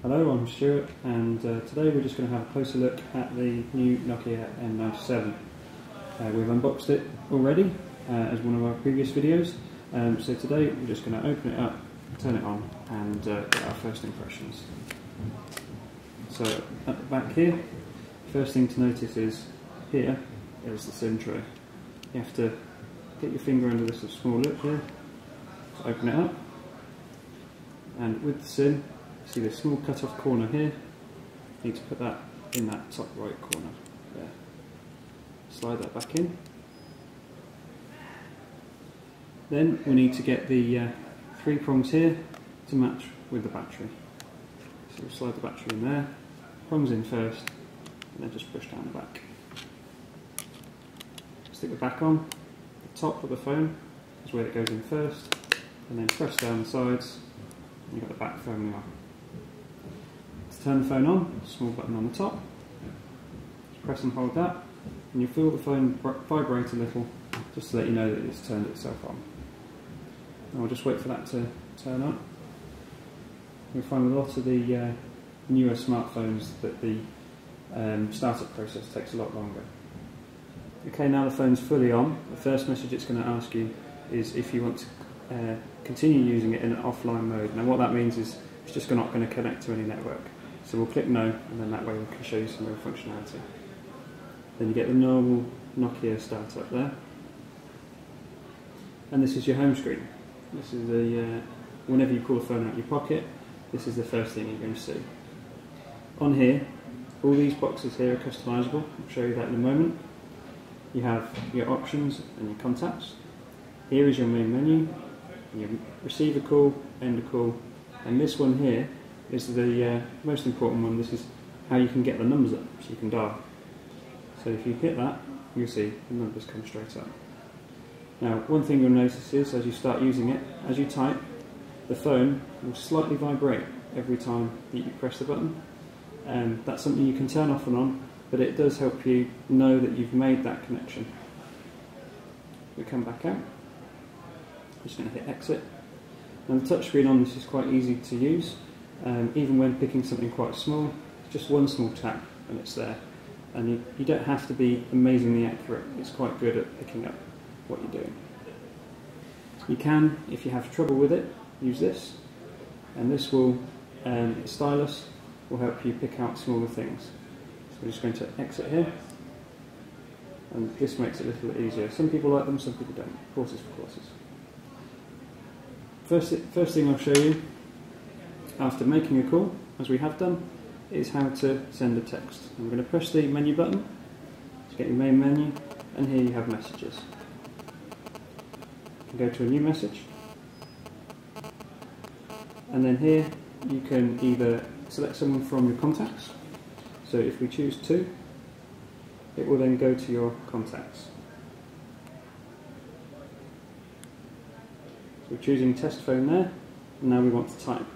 Hello, I'm Stuart, and today we're just going to have a closer look at the new Nokia N97. We've unboxed it already as one of our previous videos, so today we're just going to open it up, turn it on, and get our first impressions. So at the back here, first thing to notice is here is the SIM tray. You have to get your finger under this small lip here to open it up, and with the SIM, see this small cut off corner here, you need to put that in that top right corner there. Slide that back in. Then we need to get the 3 prongs here to match with the battery. So we'll slide the battery in there, prongs in first, and then just push down the back. Stick the back on, the top of the phone is where it goes in first, and then press down the sides, and you've got the back firmly on. To turn the phone on, small button on the top, just press and hold that, and you'll feel the phone vibrate a little, just to let you know that it's turned itself on. And I'll just wait for that to turn on. You'll find a lot of the newer smartphones that the startup process takes a lot longer. Okay, now the phone's fully on, the first message it's going to ask you is if you want to continue using it in an offline mode. Now what that means is it's just not going to connect to any network. So we'll click no, and then that way we can show you some real functionality. Then you get the normal Nokia startup there. And this is your home screen. This is the, whenever you pull the phone out of your pocket, this is the first thing you're going to see. On here, all these boxes here are customizable. I'll show you that in a moment. You have your options and your contacts. Here is your main menu. You receive a call, end a call, and this one here is the most important one. This is how you can get the numbers up, so you can dial. So if you hit that, you'll see the numbers come straight up. Now, one thing you'll notice is, as you start using it, as you type, the phone will slightly vibrate every time that you press the button. That's something you can turn off and on, but it does help you know that you've made that connection. We come back out. I'm just going to hit exit. And the touchscreen on this is quite easy to use. Even when picking something quite small, just one small tap and it's there. And you don't have to be amazingly accurate. It's quite good at picking up what you're doing. You can, if you have trouble with it, use this. And this will, stylus will help you pick out smaller things. So we're just going to exit here. And this makes it a little bit easier. Some people like them, some people don't. Horses for courses. First thing I'll show you, after making a call, as we have done, is how to send a text. I'm going to press the menu button to get your main menu, and here you have messages. You can go to a new message, and then here you can either select someone from your contacts. So if we choose 2, it will then go to your contacts. So we're choosing test phone there, and now we want to type.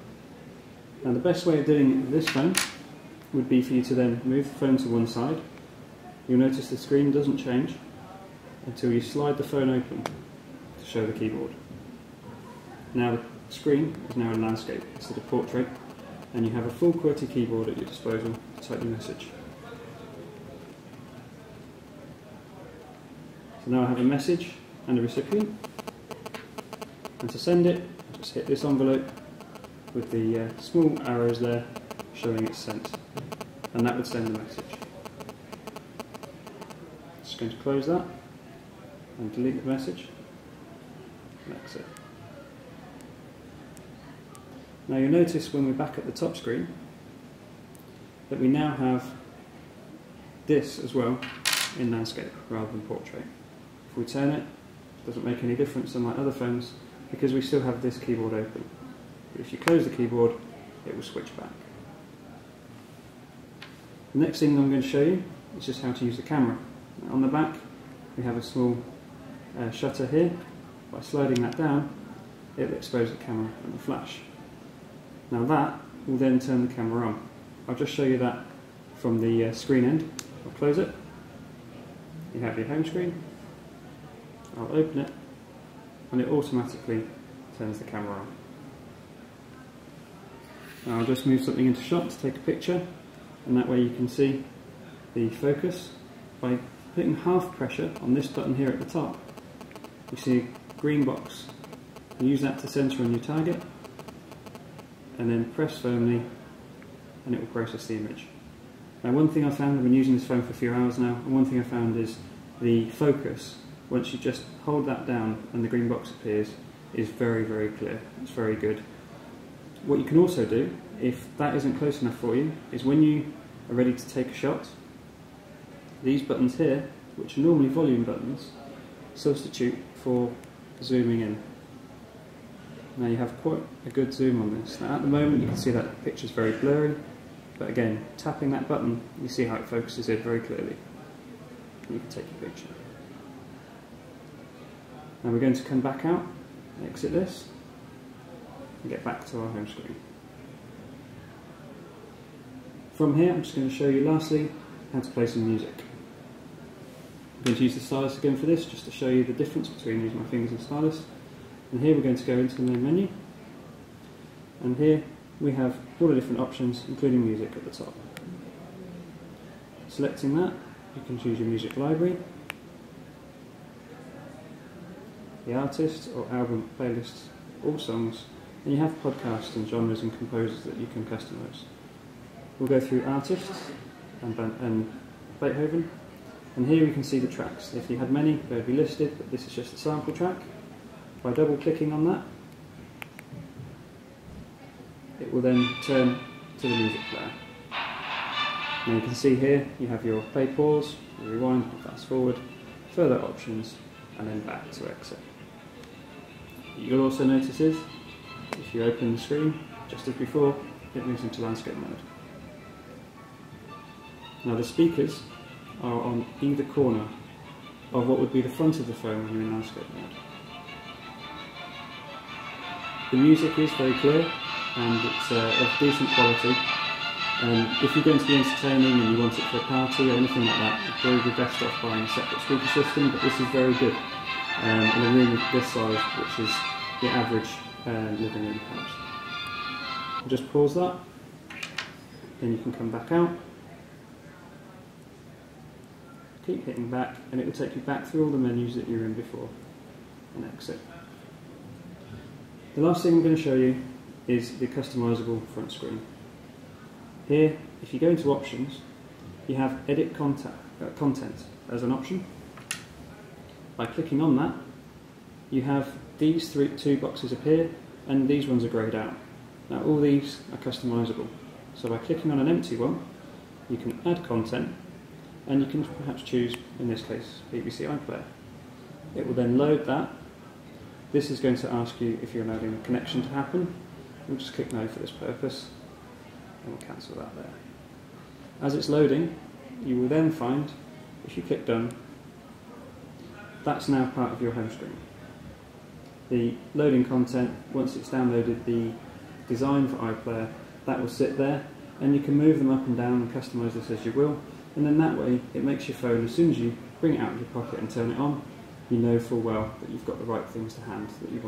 Now the best way of doing it with this phone would be for you to then move the phone to one side. You'll notice the screen doesn't change until you slide the phone open to show the keyboard. Now the screen is now in landscape instead of portrait, and you have a full QWERTY keyboard at your disposal to type your message. So now I have a message and a recipient, and to send it, just hit this envelope with the small arrows there showing it's sent, and that would send the message. Just going to close that and delete the message, and that's it. Now you'll notice when we're back at the top screen that we now have this as well in landscape rather than portrait. If we turn it, it doesn't make any difference unlike other phones because we still have this keyboard open. But if you close the keyboard, it will switch back. The next thing I'm going to show you is just how to use the camera. On the back we have a small shutter here. By sliding that down, it will expose the camera and the flash. Now that will then turn the camera on. I'll just show you that from the screen end. I'll close it. You have your home screen. I'll open it, and it automatically turns the camera on. Now I'll just move something into shot to take a picture, and that way you can see the focus. By putting half pressure on this button here at the top, you see a green box. You use that to centre on your target, and then press firmly and it will process the image. Now one thing I found, I've been using this phone for a few hours now, and one thing I found is the focus, once you just hold that down and the green box appears, is very, very clear. It's very good. What you can also do, if that isn't close enough for you, is when you are ready to take a shot, these buttons here, which are normally volume buttons, substitute for zooming in. Now you have quite a good zoom on this. Now at the moment you can see that the picture's very blurry, but again, tapping that button, you see how it focuses in very clearly. You can take your picture. Now we're going to come back out, exit this, and get back to our home screen. From here, I'm just going to show you lastly how to play some music. I'm going to use the stylus again for this, just to show you the difference between using my fingers and stylus. And here we're going to go into the main menu, and here we have all the different options, including music at the top. Selecting that, you can choose your music library, the artist or album playlists, all songs, and you have podcasts and genres and composers that you can customise. We'll go through artists and Beethoven, and here we can see the tracks. If you had many, they would be listed, but this is just a sample track. By double clicking on that, it will then turn to the music player. Now you can see here you have your play pause, your rewind, fast forward, further options, and then back to exit. What you'll also notice is, if you open the screen, just as before, it moves into landscape mode. Now the speakers are on either corner of what would be the front of the phone when you're in landscape mode. The music is very clear and it's of decent quality. If you're going to be entertaining and you want it for a party or anything like that, you'd probably be best off buying a separate speaker system, but this is very good in a room this size, which is the average living room house. I'll just pause that, then you can come back out, keep hitting back, and it will take you back through all the menus that you were in before, and exit. The last thing I'm going to show you is the customisable front screen. Here, if you go into options, you have edit content as an option. By clicking on that, you have these two boxes appear, and these ones are greyed out. Now all these are customisable. So by clicking on an empty one, you can add content, and you can perhaps choose, in this case, BBC iPlayer. It will then load that. This is going to ask you if you're allowing a connection to happen. We'll just click no for this purpose, and we'll cancel that there. As it's loading, you will then find, if you click done, that's now part of your home screen. The loading content, once it's downloaded the design for iPlayer, that will sit there, and you can move them up and down and customise this as you will, and then that way it makes your phone, as soon as you bring it out of your pocket and turn it on, you know full well that you've got the right things to hand that you want.